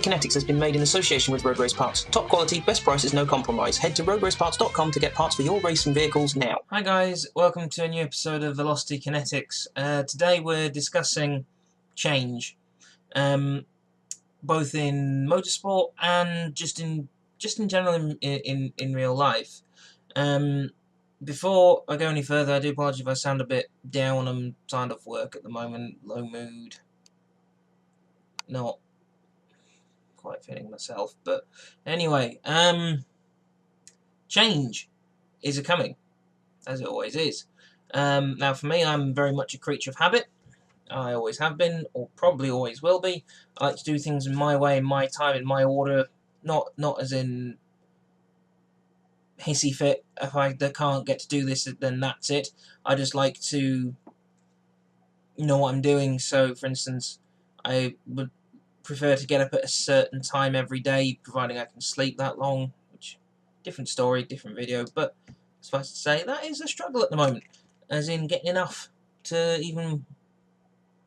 Kinetics has been made in association with Road Race Parts. Top quality, best prices, no compromise. Head to roadraceparts.com to get parts for your racing vehicles now. Hi guys, welcome to a new episode of Velocity Kinetics. Today we're discussing change, both in motorsport and just in general in real life. Before I go any further, I do apologise if I sound a bit down. I'm tired of work at the moment, low mood, not quite feeling myself. But anyway, change is coming, as it always is. Now for me, I'm very much a creature of habit. I always have been, or probably always will be. I like to do things in my way, in my time, in my order, not as in hissy fit. If I can't get to do this, then that's it. I just like to know what I'm doing. So, for instance, I would prefer to get up at a certain time every day, providing I can sleep that long, which, different story, different video, but suffice to say, that is a struggle at the moment, as in getting enough to even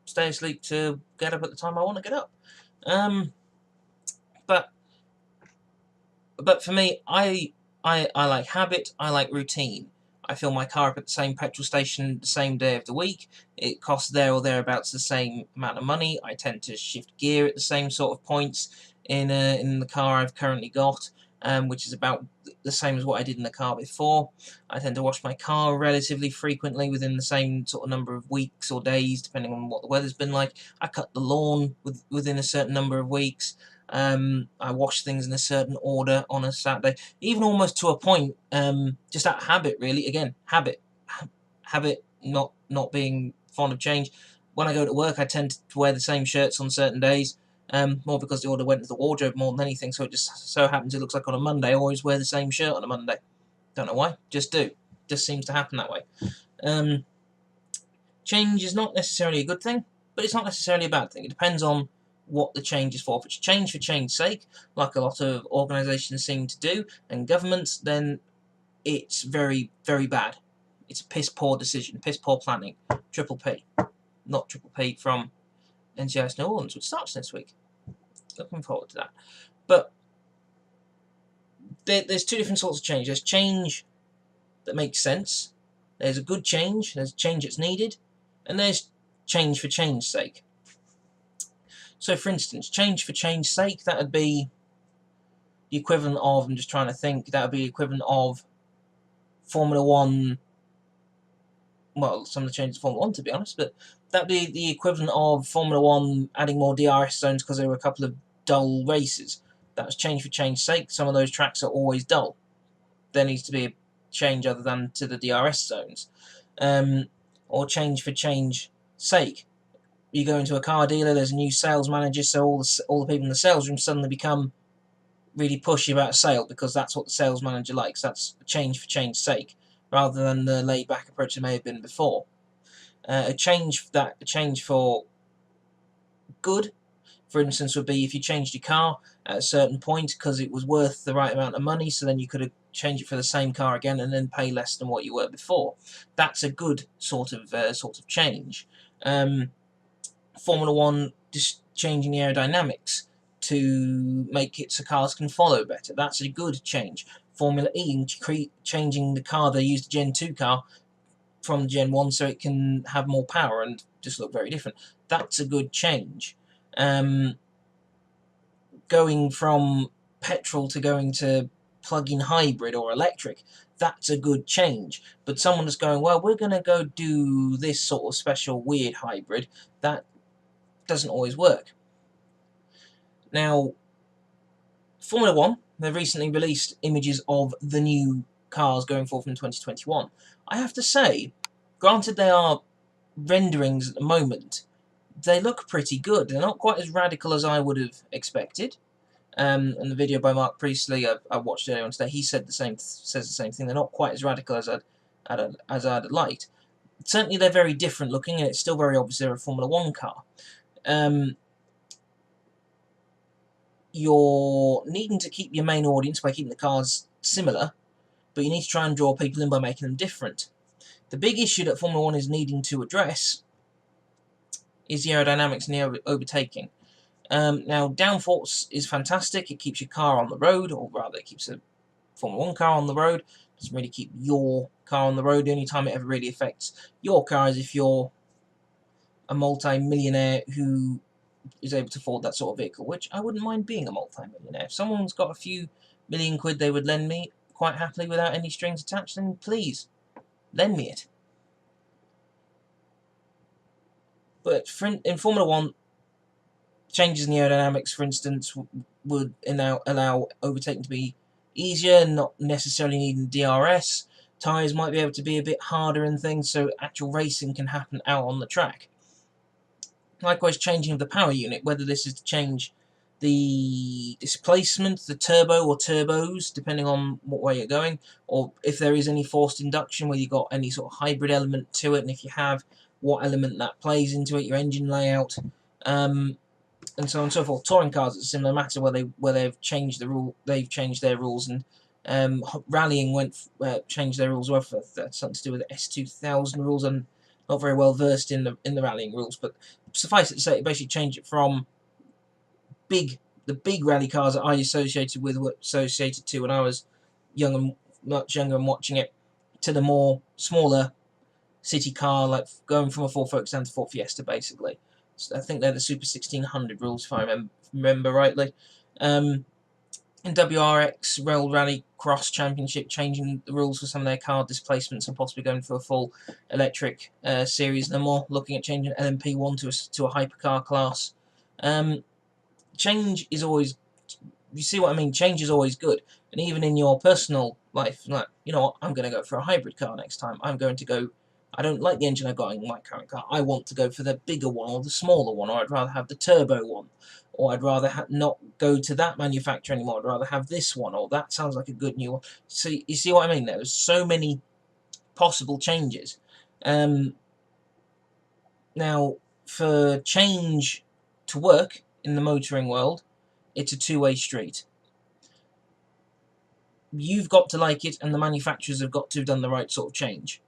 stay asleep to get up at the time I want to get up. But for me, I like habit, I like routine. I fill my car up at the same petrol station the same day of the week. It costs there or thereabouts the same amount of money. I tend to shift gear at the same sort of points in the car I've currently got, which is about the same as what I did in the car before. I tend to wash my car relatively frequently within the same sort of number of weeks or days, depending on what the weather's been like. I cut the lawn within a certain number of weeks. I wash things in a certain order on a Saturday, even almost to a point, just out of habit, really. Again, habit, not being fond of change. When I go to work, I tend to wear the same shirts on certain days, more because the order went into the wardrobe more than anything, so it just so happens it looks like on a Monday, I always wear the same shirt on a Monday. Don't know why, just do. Just seems to happen that way. Change is not necessarily a good thing, but it's not necessarily a bad thing. It depends on what the change is for. If it's change for change's sake, like a lot of organisations seem to do, and governments, then it's very, very bad. It's a piss poor decision, piss poor planning. Triple P. Not Triple P from NCIS New Orleans, which starts next week. Looking forward to that. But there's two different sorts of change. There's change that makes sense. There's a good change. There's change that's needed. And there's change for change's sake. So, for instance, change for change's sake, that would be the equivalent of, I'm just trying to think, that would be the equivalent of Formula 1, well, some of the changes of Formula 1, to be honest, but that would be the equivalent of Formula 1 adding more DRS zones because there were a couple of dull races. That was change for change's sake. Some of those tracks are always dull. There needs to be a change other than to the DRS zones. Or change for change's sake. You go into a car dealer, there's a new sales manager, so all the people in the sales room suddenly become really pushy about a sale because that's what the sales manager likes. That's a change for change's sake, rather than the laid-back approach that may have been before. A change for good, for instance, would be if you changed your car at a certain point because it was worth the right amount of money, so then you could have changed it for the same car again and then pay less than what you were before. That's a good sort of change. Formula 1 just changing the aerodynamics to make it so cars can follow better. That's a good change. Formula E changing the car, they used the Gen 2 car from Gen 1 so it can have more power and just look very different. That's a good change. Going from petrol to going to plug-in hybrid or electric, that's a good change. But someone is going, well, we're going to go do this sort of special weird hybrid, that doesn't always work. Now, Formula 1, they've recently released images of the new cars going forth in 2021. I have to say, granted they are renderings at the moment, they look pretty good. They're not quite as radical as I would have expected. And the video by Mark Priestley I watched earlier on today, he says the same thing. They're not quite as radical as I'd liked. Certainly they're very different looking, and it's still very obvious they're a Formula 1 car. You're needing to keep your main audience by keeping the cars similar, but you need to try and draw people in by making them different. The big issue that Formula 1 is needing to address is the aerodynamics and the overtaking. Now, downforce is fantastic. It keeps your car on the road, or rather, it keeps a Formula 1 car on the road. It doesn't really keep your car on the road. The only time it ever really affects your car is if you're a multi-millionaire who is able to afford that sort of vehicle, which I wouldn't mind being a multi-millionaire. If someone's got a few million quid they would lend me quite happily without any strings attached, then please, lend me it. But in Formula 1, changes in the aerodynamics, for instance, would allow overtaking to be easier, not necessarily needing DRS. Tyres might be able to be a bit harder and things, so actual racing can happen out on the track. Likewise, changing of the power unit, whether this is to change the displacement, the turbo or turbos, depending on what way you're going, or if there is any forced induction, where you've got any sort of hybrid element to it, and if you have, what element that plays into it, your engine layout, and so on and so forth. Touring cars, it's a similar matter where they've changed their rules, and rallying changed their rules. Whether that's something to do with the S2000 rules, I'm not very well versed in the rallying rules, but suffice it to say, it basically changed it from the big rally cars that I were associated to when I was much younger and watching it, to the more smaller city car, like going from a Ford Focus down to Ford Fiesta, basically. So I think they're the Super 1600 rules, if I remember rightly. In WRX Rail Rally Cross Championship, changing the rules for some of their car displacements and possibly going for a full electric series. No more looking at changing LMP1 to a hypercar class. Change is always, you see what I mean? Change is always good. And even in your personal life, like, you know what, I'm going to go for a hybrid car next time. I don't like the engine I've got in my current car. I want to go for the bigger one or the smaller one, or I'd rather have the turbo one, or I'd rather not go to that manufacturer anymore. I'd rather have this one, or that sounds like a good new one. So you see what I mean? There's so many possible changes. Now, for change to work in the motoring world, it's a two-way street. You've got to like it, and the manufacturers have got to have done the right sort of change.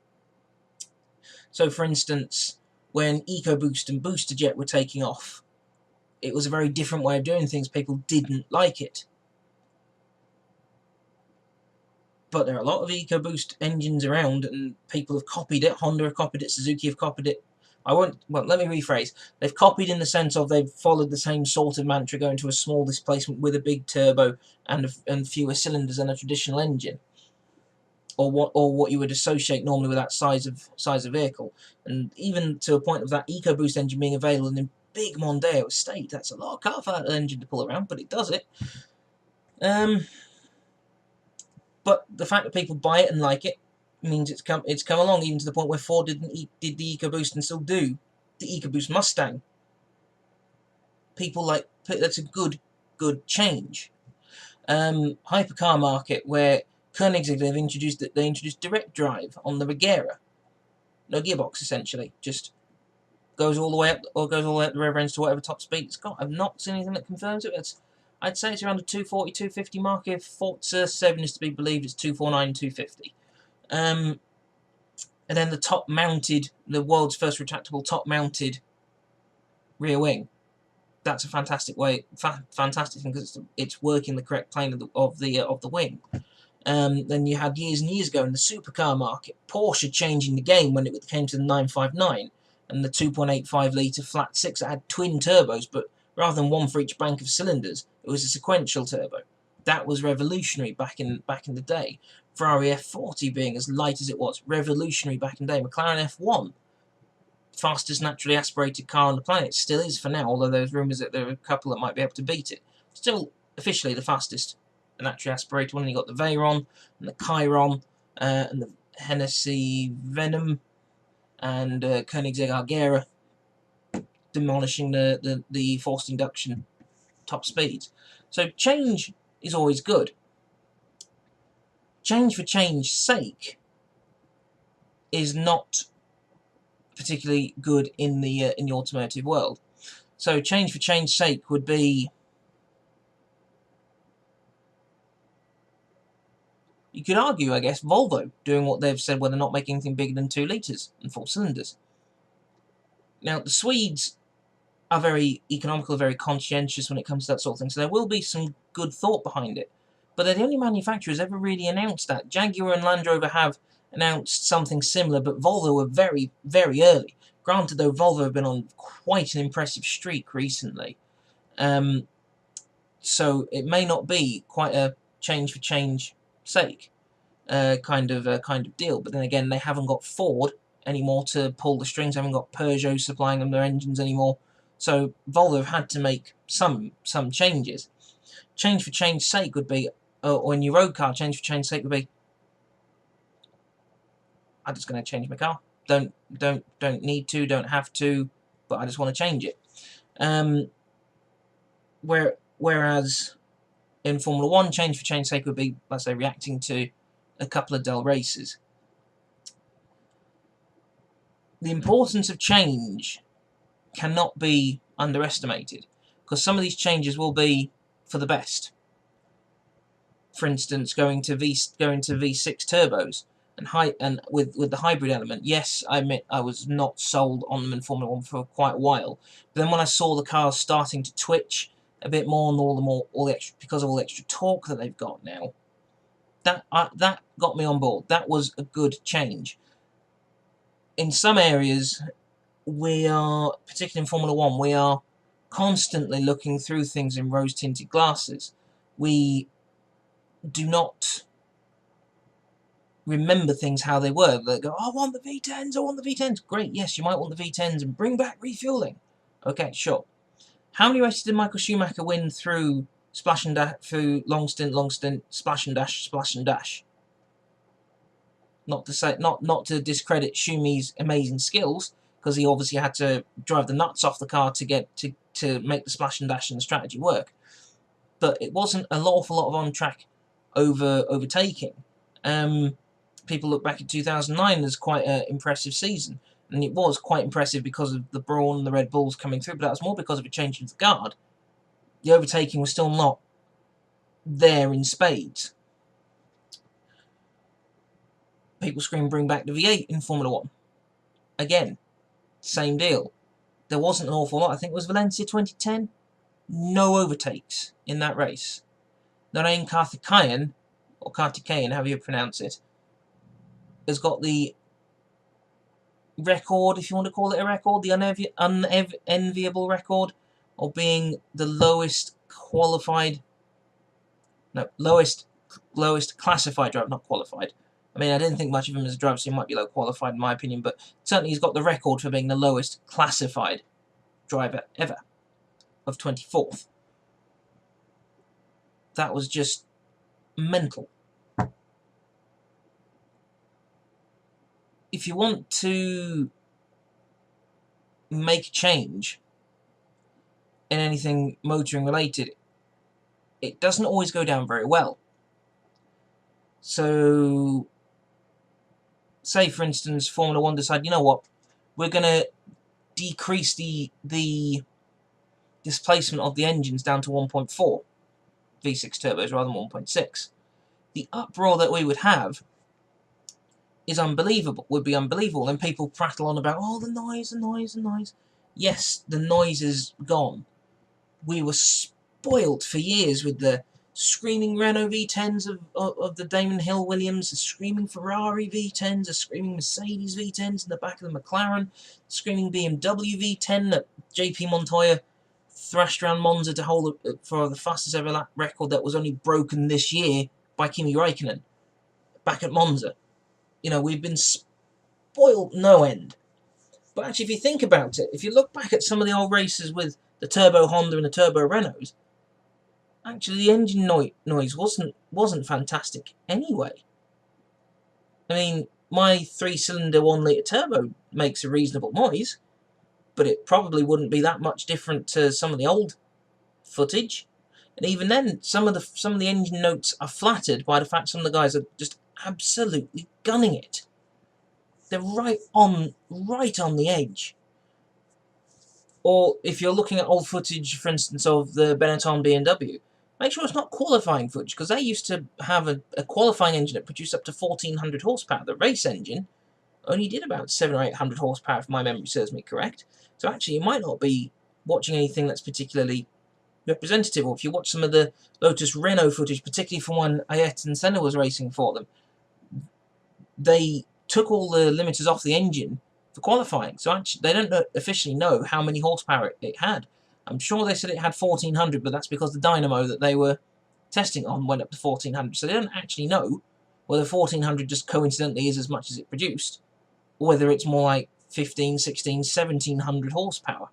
So, for instance, when EcoBoost and BoosterJet were taking off, it was a very different way of doing things. People didn't like it. But there are a lot of EcoBoost engines around, and people have copied it. Honda have copied it, Suzuki have copied it. Let me rephrase. They've copied in the sense of they've followed the same sort of mantra, going to a small displacement with a big turbo and fewer cylinders than a traditional engine, or what you would associate normally with that size of vehicle. And even to a point of that EcoBoost engine being available in a big Mondeo estate, that's a lot of car for that engine to pull around, but it does it. But the fact that people buy it and like it means it's come along, even to the point where Ford did the EcoBoost and still do the EcoBoost Mustang. People like, that's a good change. Hypercar market, where Koenigsegg they introduced direct drive on the Regera. No gearbox, essentially, just goes all the way up the rear ends to whatever top speed it's got. I've not seen anything that confirms it. I'd say it's around the 240, 250 mark. If Forza 7 is to be believed, it's 249, 250. And then the world's first retractable top-mounted rear wing. That's a fantastic thing, because it's working the correct plane of the wing. Then you had years and years ago in the supercar market, Porsche changing the game when it came to the 959 and the 2.85 litre flat six that had twin turbos, but rather than one for each bank of cylinders, it was a sequential turbo. That was revolutionary back in the day. Ferrari F40 being as light as it was, revolutionary back in the day. McLaren F1, fastest naturally aspirated car on the planet, still is for now, although there's rumours that there are a couple that might be able to beat it. Still officially the fastest naturally aspirated one. And you got the Veyron and the Chiron and the Hennessy Venom and Koenigsegg Agera, demolishing the forced induction top speeds. So change is always good. Change for change's sake is not particularly good in the automotive world. So change for change's sake would be, you could argue, I guess, Volvo doing what they've said, where they're not making anything bigger than 2 litres and 4 cylinders. Now, the Swedes are very economical, very conscientious when it comes to that sort of thing. So there will be some good thought behind it. But they're the only manufacturers ever really announced that. Jaguar and Land Rover have announced something similar, but Volvo were very, very early. Granted, though, Volvo have been on quite an impressive streak recently. So it may not be quite a change for change sake kind of deal. But then again, they haven't got Ford anymore to pull the strings. They haven't got Peugeot supplying them their engines anymore. So Volvo have had to make some changes. Change for change sake would be, or in your road car, change for change sake would be, I'm just going to change my car. Don't need to, don't have to, but I just want to change it. Whereas in Formula 1, change for change sake would be, let's say, reacting to a couple of dull races. The importance of change cannot be underestimated, because some of these changes will be for the best. For instance, going to V6 turbos and with the hybrid element. Yes, I admit I was not sold on them in Formula 1 for quite a while. But then when I saw the cars starting to twitch a bit more and all the extra, because of all the extra torque that they've got now, that got me on board. That was a good change. In some areas, we are, particularly in Formula 1, we are constantly looking through things in rose-tinted glasses. We do not remember things how they were. They go, I want the V10s, I want the V10s. Great, yes, you might want the V10s, and bring back refueling. Okay, sure. How many races did Michael Schumacher win through splash and dash, through long stint, splash and dash? Not to discredit Schumi's amazing skills, because he obviously had to drive the nuts off the car to get to make the splash and dash and the strategy work. But it wasn't an awful lot of on-track overtaking. People look back at 2009 as quite an impressive season, and it was quite impressive because of the Brawn and the Red Bulls coming through, but that was more because of a change in the guard. The overtaking was still not there in spades. People scream, bring back the V8 in Formula 1. Again, same deal. There wasn't an awful lot. I think it was Valencia 2010. No overtakes in that race. Narain Karthikeyan, or Karthikeyan, however you pronounce it, has got the record, if you want to call it a record, the unenviable record of being the lowest classified driver, not qualified. I mean, I didn't think much of him as a driver, so he might be low qualified in my opinion, but certainly he's got the record for being the lowest classified driver ever, of 24th. That was just mental. If you want to make a change in anything motoring related, it doesn't always go down very well. So, say for instance, Formula 1 decide, you know what, we're going to decrease the displacement of the engines down to 1.4 V6 turbos rather than 1.6. The uproar that we would have is unbelievable, would be unbelievable, and people prattle on about, oh, the noise. Yes, the noise is gone. We were spoilt for years with the screaming Renault V10s of the Damon Hill Williams, the screaming Ferrari V10s, the screaming Mercedes V10s in the back of the McLaren, the screaming BMW V10 that JP Montoya thrashed around Monza to hold for the fastest ever lap record that was only broken this year by Kimi Räikkönen back at Monza. You know, we've been spoiled no end. But actually, if you think about it, if you look back at some of the old races with the Turbo Honda and the Turbo Renaults, actually the engine noise wasn't fantastic anyway. I mean, my 3-cylinder 1-litre turbo makes a reasonable noise, but it probably wouldn't be that much different to some of the old footage. And even then, some of the engine notes are flattered by the fact some of the guys are just absolutely gunning it. They're right on the edge. Or if you're looking at old footage, for instance, of the Benetton BMW, make sure it's not qualifying footage, because they used to have a qualifying engine that produced up to 1,400 horsepower. The race engine only did about 700 or 800 horsepower, if my memory serves me correct. So actually, it might not be watching anything that's particularly representative, or if you watch some of the Lotus Renault footage, particularly from when Ayrton Senna was racing for them, they took all the limiters off the engine for qualifying, so actually they don't officially know how many horsepower it had. I'm sure they said it had 1400, but that's because the dynamo that they were testing on went up to 1400, so they don't actually know whether 1400 just coincidentally is as much as it produced, or whether it's more like 15, 16, 1700 horsepower.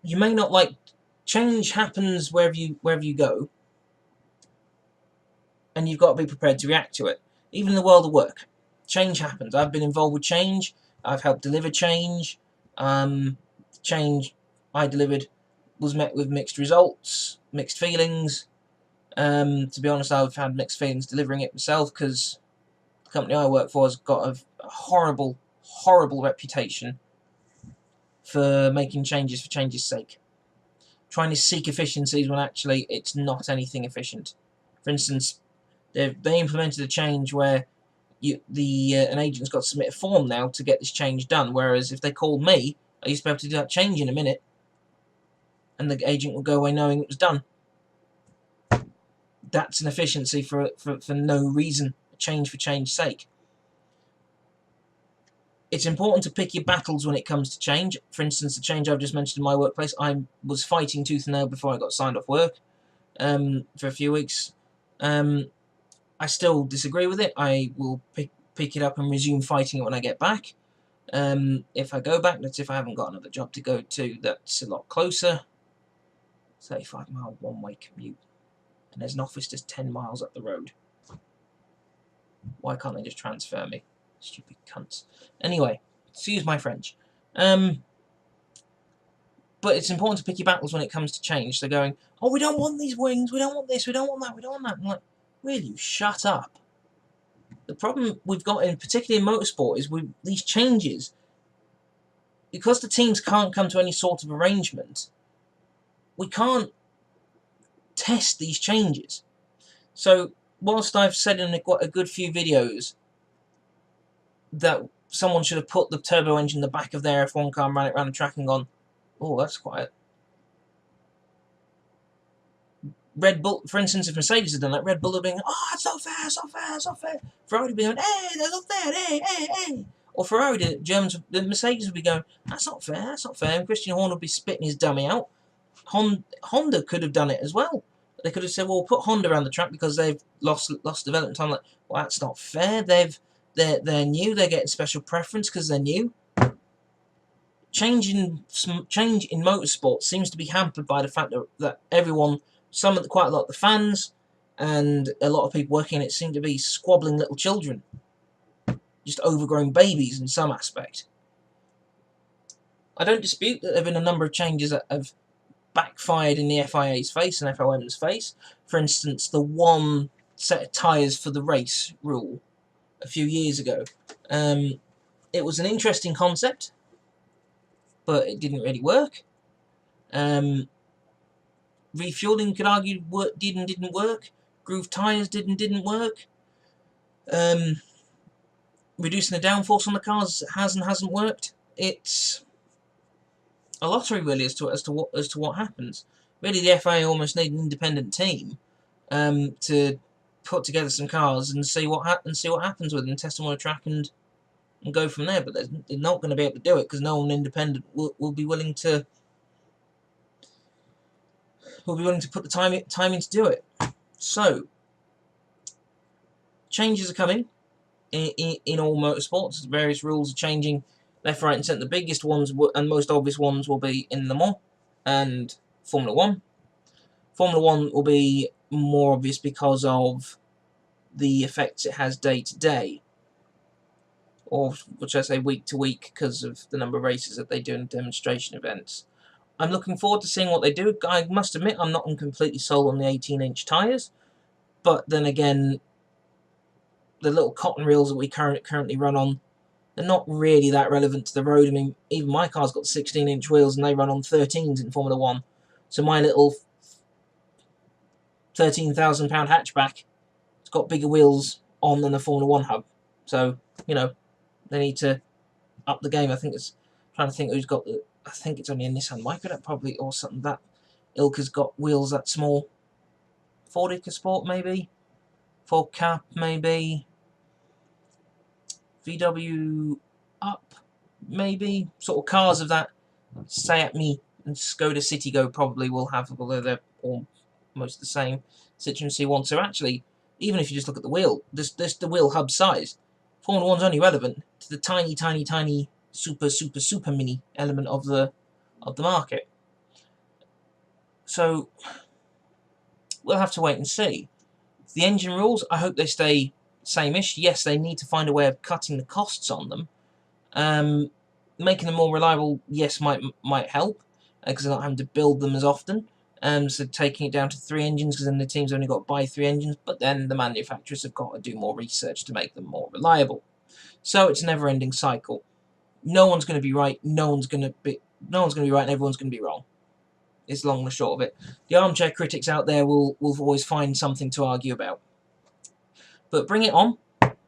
You may not like, change happens wherever you go, and you've got to be prepared to react to it. Even in the world of work, change happens. I've been involved with change. I've helped deliver change. Change I delivered was met with mixed results, mixed feelings. To be honest, I've had mixed feelings delivering it myself, because the company I work for has got a horrible, horrible reputation for making changes for change's sake. Trying to seek efficiencies when actually it's not anything efficient. For instance, they implemented a change where an agent's got to submit a form now to get this change done, whereas if they called me, I used to be able to do that change in a minute, and the agent would go away knowing it was done. That's an efficiency for no reason, a change for change's sake. It's important to pick your battles when it comes to change. For instance, the change I've just mentioned in my workplace, I was fighting tooth and nail before I got signed off work for a few weeks. I still disagree with it. I will pick it up and resume fighting it when I get back. If I go back, if I haven't got another job to go to that's a lot closer, 35-mile one-way commute, and there's an office just 10 miles up the road. Why can't they just transfer me? Stupid cunts. Anyway, excuse my French. But it's important to pick your battles when it comes to change. They're going, oh, we don't want these wings, we don't want this, we don't want that, we don't want that. I'm like, will you shut up? The problem we've got, particularly in motorsport, is with these changes, because the teams can't come to any sort of arrangement, we can't test these changes. So, whilst I've said in a good few videos that someone should have put the turbo engine in the back of their F1 car and ran it around the track and gone, oh, that's quiet. Red Bull, for instance, if Mercedes had done that, Red Bull would have been, oh, it's not fair, it's not fair, it's not fair. Ferrari would be going, hey, that's not fair, hey, hey, hey. Or Ferrari, the Mercedes would be going, that's not fair, that's not fair. And Christian Horner would be spitting his dummy out. Honda could have done it as well. They could have said, well, put Honda around the track because they've lost development time. Like, well, that's not fair. They're new. They're getting special preference because they're new. Change in motorsport seems to be hampered by the fact that everyone, quite a lot of the fans and a lot of people working in it seem to be squabbling little children, just overgrown babies in some aspect. I don't dispute that there have been a number of changes that have backfired in the FIA's face and FOM's face. For instance, the one set of tyres for the race rule a few years ago. It was an interesting concept, but it didn't really work. Refueling, could argue, didn't work. Groove tyres didn't work. Reducing the downforce on the cars hasn't worked. It's a lottery really as to what happens. Really, the FIA almost need an independent team to put together some cars and see what happens with them, test them on a track and go from there. But they're not going to be able to do it because no one independent will be willing to put the time in to do it. So changes are coming in all motorsports. Various rules are changing left, right, and centre. The biggest ones and most obvious ones will be in Le Mans and Formula 1. Formula 1 will be more obvious because of the effects it has day to day, or which I say week to week, because of the number of races that they do in demonstration events. I'm looking forward to seeing what they do. I must admit, I'm not completely sold on the 18-inch tyres, but then again, the little cotton reels that we currently run on, they're not really that relevant to the road. I mean, even my car's got 16-inch wheels and they run on 13s in Formula 1. So my little £13,000 hatchback, it's got bigger wheels on than the Formula 1 hub. So, they need to up the game. I think it's trying to think who's got the. I think it's only a Nissan Micra probably, or something that ilk has got wheels that small. Ford EcoSport maybe, Ford Cap maybe, VW Up maybe. Sort of cars of that Seat Me and Skoda Citigo probably will have, although they're almost the same. Citroen C1. So actually, even if you just look at the wheel, this the wheel hub size. Formula 1's only relevant to the tiny, tiny, tiny, super, super, super mini element of the market. So we'll have to wait and see. The engine rules, I hope they stay same-ish. Yes, they need to find a way of cutting the costs on them. Making them more reliable, yes, might help, because they're not having to build them as often. So taking it down to 3 engines, because then the team's only got to buy 3 engines, but then the manufacturers have got to do more research to make them more reliable. So it's a never-ending cycle. No one's going to be right. No one's going to be right, and everyone's going to be wrong. It's long and the short of it. The armchair critics out there will always find something to argue about. But bring it on,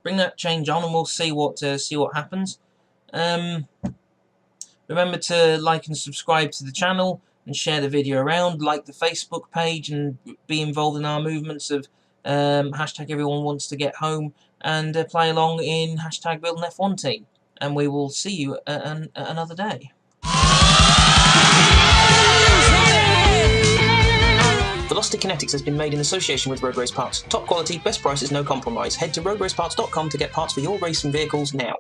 bring that change on, and we'll see what happens. Remember to like and subscribe to the channel and share the video around. Like the Facebook page and be involved in our movements of hashtag everyone wants to get home, and play along in hashtag build an F1 team. And we will see you at another day. Velocity Kinetics has been made in association with Road Race Parts. Top quality, best prices, no compromise. Head to roadraceparts.com to get parts for your racing vehicles now.